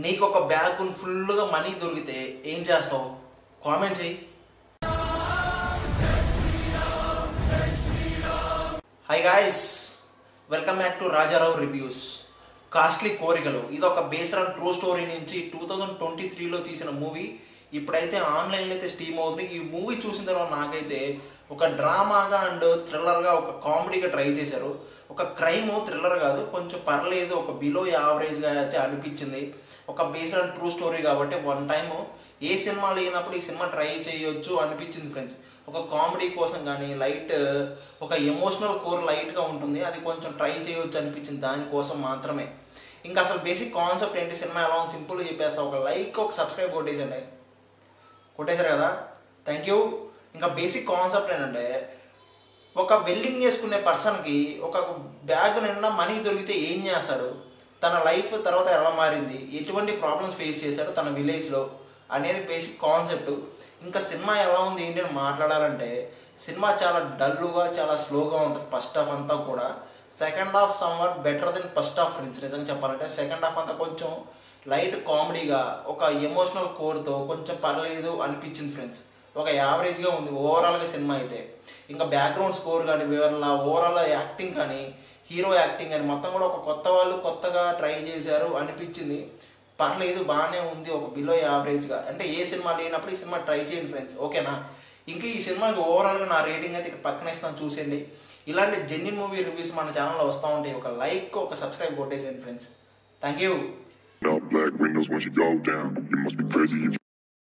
నీకు ఒక బ్యాగ్ ఫుల్గా మనీ దొరికితే ఏం చేస్తావు? కామెంట్ చేయి. High guys, welcome back to Rajarao reviews. Costly కోరికలు ఇది ఒక బేస్డ్ ఆన్ ట్రూ స్టోరీ నుంచి 2023లో తీసిన మూవీ. ఇప్పుడైతే ఆన్లైన్లో అయితే స్ట్రీమ్ అవుతుంది. ఈ మూవీ చూసిన తర్వాత నాకైతే ఒక డ్రామాగా అండ్ థ్రిల్లర్గా ఒక కామెడీగా ట్రై చేశారు. ఒక క్రైమ్ థ్రిల్లర్ కాదు, కొంచెం పర్లేదు, ఒక బిలో యావరేజ్గా అయితే అనిపించింది. ఒక బేస్డ్ ఆన్ ట్రూ స్టోరీ కాబట్టి వన్ టైం ఏ సినిమా లేనప్పుడు ఈ సినిమా ట్రై చేయొచ్చు అనిపించింది ఫ్రెండ్స్. ఒక కామెడీ కోసం కానీ లైట్ ఒక ఎమోషనల్ కోర్ లైట్గా ఉంటుంది, అది కొంచెం ట్రై చేయొచ్చు అనిపించింది, దానికోసం మాత్రమే. ఇంకా అసలు బేసిక్ కాన్సెప్ట్ ఏంటి, సినిమా ఎలా ఉంది సింపుల్గా చెప్పేస్తా. ఒక లైక్ ఒక సబ్స్క్రైబ్ కొట్టేసండి. కొట్టేశారు కదా, థ్యాంక్ యూ. ఇంకా బేసిక్ కాన్సెప్ట్ ఏంటంటే, ఒక వెల్డింగ్ చేసుకునే పర్సన్కి ఒక బ్యాగ్ నిండా మనీ దొరికితే ఏం చేస్తాడు, తన లైఫ్ తర్వాత ఎలా మారింది, ఎటువంటి ప్రాబ్లమ్స్ ఫేస్ చేశాడు తన విలేజ్లో అనేది బేసిక్ కాన్సెప్ట్. ఇంకా సినిమా ఎలా ఉంది ఏంటి అని మాట్లాడాలంటే, సినిమా చాలా డల్లుగా చాలా స్లోగా ఉంటుంది ఫస్ట్ హాఫ్ అంతా కూడా. Second half somewhat better than first half friends. నిజంగా చెప్పాలంటే సెకండ్ హాఫ్ అంతా కొంచెం లైట్ కామెడీగా ఒక ఎమోషనల్ కోర్తో కొంచెం పర్లేదు అనిపించింది ఫ్రెండ్స్. ఒక యావరేజ్గా ఉంది ఓవరాల్గా సినిమా అయితే. ఇంకా బ్యాక్గ్రౌండ్ స్కోర్ కానీ వీళ్ళ ఓవరాల్ యాక్టింగ్ కానీ హీరో యాక్టింగ్ కానీ మొత్తం కూడా ఒక కొత్త వాళ్ళు కొత్తగా ట్రై చేశారు అనిపించింది. పర్లేదు, బాగానే ఉంది, ఒక బిలో యావరేజ్గా. అంటే ఏ సినిమా లేనప్పుడు ఈ సినిమా ట్రై చేయండి ఫ్రెండ్స్, ఓకేనా? ఇంకా ఈ సినిమాకి ఓవరాల్గా నా రేటింగ్ అయితే ఇక్కడ పక్కన ఇస్తాను, చూసేయండి. ఇలాంటి జెన్యూన్ మూవీ రివ్యూస్ మన ఛానల్లో వస్తూ ఉంటాయి. ఒక లైక్ ఒక సబ్స్క్రైబ్ కొట్టేసేయండి friends. Thank you. Black windows once you go down. You must be crazy if